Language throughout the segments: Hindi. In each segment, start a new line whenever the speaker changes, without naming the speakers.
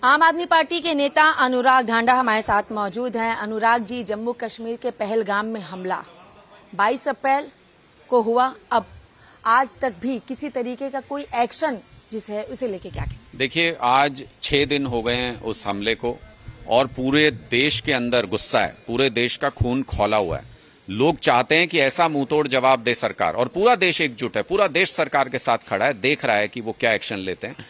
आम आदमी पार्टी के नेता अनुराग ढांडा हमारे साथ मौजूद हैं। अनुराग जी, जम्मू कश्मीर के पहलगाम में हमला 22 अप्रैल को हुआ, अब आज तक भी किसी तरीके का कोई एक्शन जिसे उसे लेके क्या कहें?
देखिए, आज 6 दिन हो गए हैं उस हमले को और पूरे देश के अंदर गुस्सा है, पूरे देश का खून खौला हुआ है। लोग चाहते हैं कि ऐसा मुंहतोड़ जवाब दे सरकार, और पूरा देश एकजुट है, पूरा देश सरकार के साथ खड़ा है, देख रहा है कि वो क्या एक्शन लेते हैं।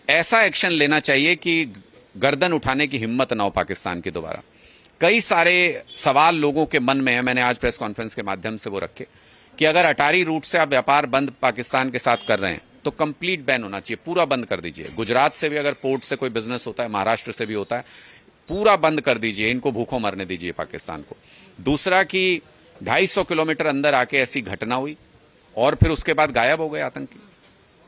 ऐसा एक्शन लेना चाहिए कि गर्दन उठाने की हिम्मत ना हो पाकिस्तान की दोबारा। कई सारे सवाल लोगों के मन में है, मैंने आज प्रेस कॉन्फ्रेंस के माध्यम से वो रखे कि अगर अटारी रूट से आप व्यापार बंद पाकिस्तान के साथ कर रहे हैं तो कंप्लीट बैन होना चाहिए, पूरा बंद कर दीजिए। गुजरात से भी अगर पोर्ट से कोई बिजनेस होता है, महाराष्ट्र से भी होता है, पूरा बंद कर दीजिए, इनको भूखों मरने दीजिए पाकिस्तान को। दूसरा कि 250 किलोमीटर अंदर आके ऐसी घटना हुई और फिर उसके बाद गायब हो गए आतंकी।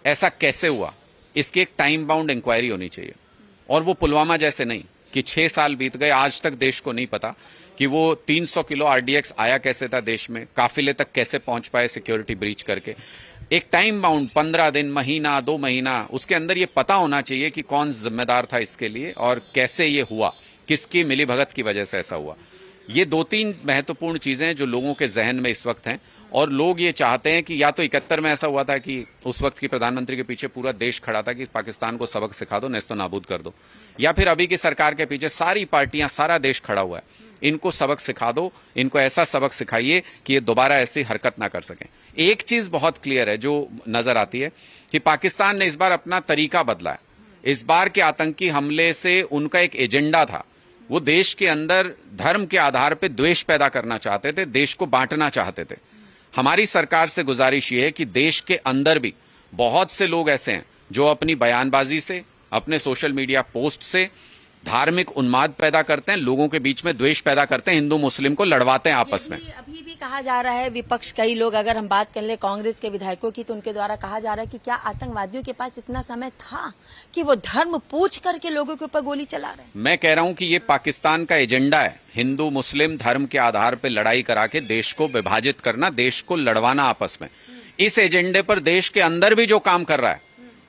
ऐसा कैसे हुआ? इसकी एक टाइम बाउंड इंक्वायरी होनी चाहिए, और वो पुलवामा जैसे नहीं कि 6 साल बीत गए, आज तक देश को नहीं पता कि वो 300 किलो आरडीएक्स आया कैसे था देश में, काफिले तक कैसे पहुंच पाए सिक्योरिटी ब्रीच करके। एक टाइम बाउंड 15 दिन, महीना, 2 महीना, उसके अंदर ये पता होना चाहिए कि कौन जिम्मेदार था इसके लिए और कैसे ये हुआ, किसकी मिलीभगत की वजह से ऐसा हुआ। ये 2-3 महत्वपूर्ण चीजें जो लोगों के जहन में इस वक्त हैं, और लोग ये चाहते हैं कि या तो 71 में ऐसा हुआ था कि उस वक्त की प्रधानमंत्री के पीछे पूरा देश खड़ा था कि पाकिस्तान को सबक सिखा दो, नेस्तो नाबूद कर दो, या फिर अभी की सरकार के पीछे सारी पार्टियां, सारा देश खड़ा हुआ है, इनको सबक सिखा दो, इनको ऐसा सबक सिखाइए कि ये दोबारा ऐसी हरकत ना कर सकें। एक चीज बहुत क्लियर है जो नजर आती है कि पाकिस्तान ने इस बार अपना तरीका बदला है। इस बार के आतंकी हमले से उनका एक एजेंडा था, वो देश के अंदर धर्म के आधार पर द्वेष पैदा करना चाहते थे, देश को बांटना चाहते थे। हमारी सरकार से गुजारिश ये है कि देश के अंदर भी बहुत से लोग ऐसे हैं जो अपनी बयानबाजी से, अपने सोशल मीडिया पोस्ट से धार्मिक उन्माद पैदा करते हैं, लोगों के बीच में द्वेष पैदा करते हैं, हिंदू मुस्लिम को लड़वाते हैं आपस में।
अभी भी कहा जा रहा है, विपक्ष कई लोग, अगर हम बात कर ले कांग्रेस के विधायकों की, तो उनके द्वारा कहा जा रहा है कि क्या आतंकवादियों के पास इतना समय था कि वो धर्म पूछ करके लोगों के ऊपर गोली चला रहे हैं?
मैं कह रहा हूं कि ये पाकिस्तान का एजेंडा है, हिंदू मुस्लिम धर्म के आधार पर लड़ाई करा के देश को विभाजित करना, देश को लड़वाना आपस में। इस एजेंडे पर देश के अंदर भी जो काम कर रहा है,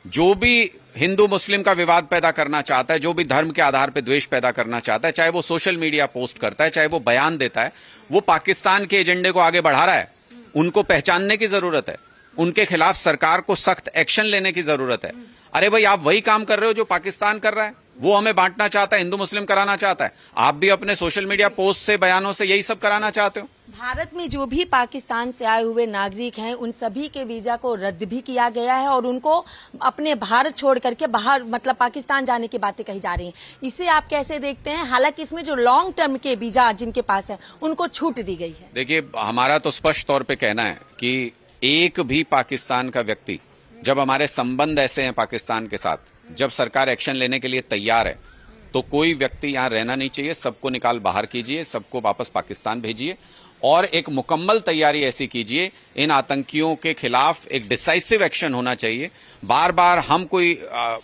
जो भी हिंदू मुस्लिम का विवाद पैदा करना चाहता है, जो भी धर्म के आधार पर द्वेष पैदा करना चाहता है, चाहे वो सोशल मीडिया पोस्ट करता है, चाहे वो बयान देता है, वो पाकिस्तान के एजेंडे को आगे बढ़ा रहा है। उनको पहचानने की जरूरत है, उनके खिलाफ सरकार को सख्त एक्शन लेने की जरूरत है। अरे भाई, आप वही काम कर रहे हो जो पाकिस्तान कर रहा है, वो हमें बांटना चाहता है, हिंदू मुस्लिम कराना चाहता है। आप भी अपने सोशल मीडिया पोस्ट से, बयानों से यही सब कराना चाहते हो।
भारत में जो भी पाकिस्तान से आए हुए नागरिक हैं, उन सभी के वीजा को रद्द भी किया गया है और उनको अपने भारत छोड़ करके बाहर, मतलब पाकिस्तान जाने की बातें कही जा रही हैं। इसे आप कैसे देखते हैं? हालांकि इसमें जो लॉन्ग टर्म के वीजा जिनके पास है उनको छूट दी गई है।
देखिए, हमारा तो स्पष्ट तौर पर कहना है कि एक भी पाकिस्तान का व्यक्ति, जब हमारे संबंध ऐसे हैं पाकिस्तान के साथ, जब सरकार एक्शन लेने के लिए तैयार है, तो कोई व्यक्ति यहां रहना नहीं चाहिए। सबको निकाल बाहर कीजिए, सबको वापस पाकिस्तान भेजिए, और एक मुकम्मल तैयारी ऐसी कीजिए, इन आतंकियों के खिलाफ एक डिसाइसिव एक्शन होना चाहिए। बार बार हम कोई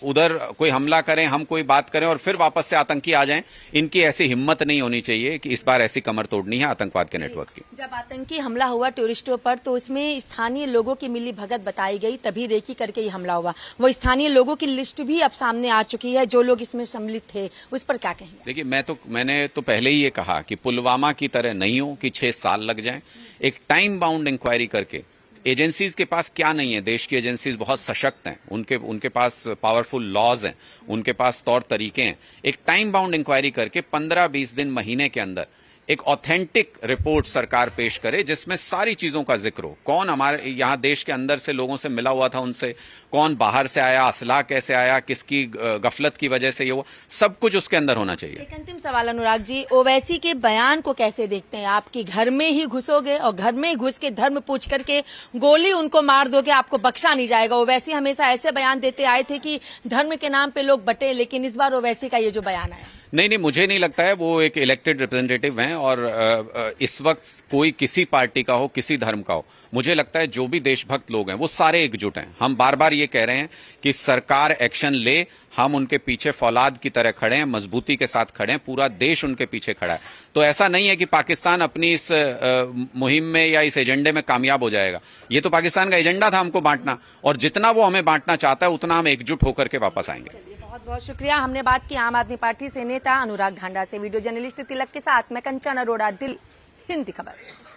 उधर कोई हमला करें, हम कोई बात करें और फिर वापस से आतंकी आ जाएं, इनकी ऐसी हिम्मत नहीं होनी चाहिए कि इस बार ऐसी कमर तोड़नी है आतंकवाद के नेटवर्क की।
जब आतंकी हमला हुआ टूरिस्टों पर, तो इसमें स्थानीय लोगों की मिली भगत बताई गई, तभी रेकी करके ये हमला हुआ। वो स्थानीय लोगों की लिस्ट भी अब सामने आ चुकी है, जो लोग इसमें सम्मिलित थे, उस पर क्या कहेंगे?
देखिए, मैंने तो पहले ही ये कहा कि पुलवामा की तरह नहीं हो कि 6 साल लग जाएं। एक टाइम बाउंड इंक्वायरी करके, एजेंसीज के पास क्या नहीं है, देश की एजेंसीज बहुत सशक्त हैं, उनके पास पावरफुल लॉज हैं, उनके पास तौर तरीके हैं। एक टाइम बाउंड इंक्वायरी करके 15-20 दिन, महीने के अंदर एक ऑथेंटिक रिपोर्ट सरकार पेश करे, जिसमें सारी चीजों का जिक्र हो। कौन हमारे यहां देश के अंदर से लोगों से मिला हुआ था, उनसे कौन बाहर से आया, असला कैसे आया, किसकी गफलत की वजह से ये हुआ, सब कुछ उसके अंदर होना चाहिए।
एक अंतिम सवाल अनुराग जी, ओवैसी के बयान को कैसे देखते हैं? आपकी घर में ही घुसोगे और घर में ही घुस के धर्म पूछ करके गोली उनको मार दोगे, आपको बख्शा नहीं जाएगा। ओवैसी हमेशा ऐसे बयान देते आए थे कि धर्म के नाम पे लोग बटे, लेकिन इस बार ओवैसी का ये जो बयान आया,
नहीं, मुझे नहीं लगता है। वो एक इलेक्टेड रिप्रेजेंटेटिव हैं और इस वक्त कोई किसी पार्टी का हो, किसी धर्म का हो, मुझे लगता है जो भी देशभक्त लोग हैं वो सारे एकजुट हैं। हम बार बार ये कह रहे हैं कि सरकार एक्शन ले, हम उनके पीछे फौलाद की तरह खड़े हैं, मजबूती के साथ खड़े हैं, पूरा देश उनके पीछे खड़ा है। तो ऐसा नहीं है कि पाकिस्तान अपनी इस मुहिम में या इस एजेंडे में कामयाब हो जाएगा। ये तो पाकिस्तान का एजेंडा था हमको बांटना, और जितना वो हमें बांटना चाहता है उतना हम एकजुट होकर के वापस आएंगे।
बहुत शुक्रिया। हमने बात की आम आदमी पार्टी से नेता अनुराग ढांडा से। वीडियो जर्नलिस्ट तिलक के साथ मैं कंचन अरोड़ा, दिल्ली, हिंदी खबर।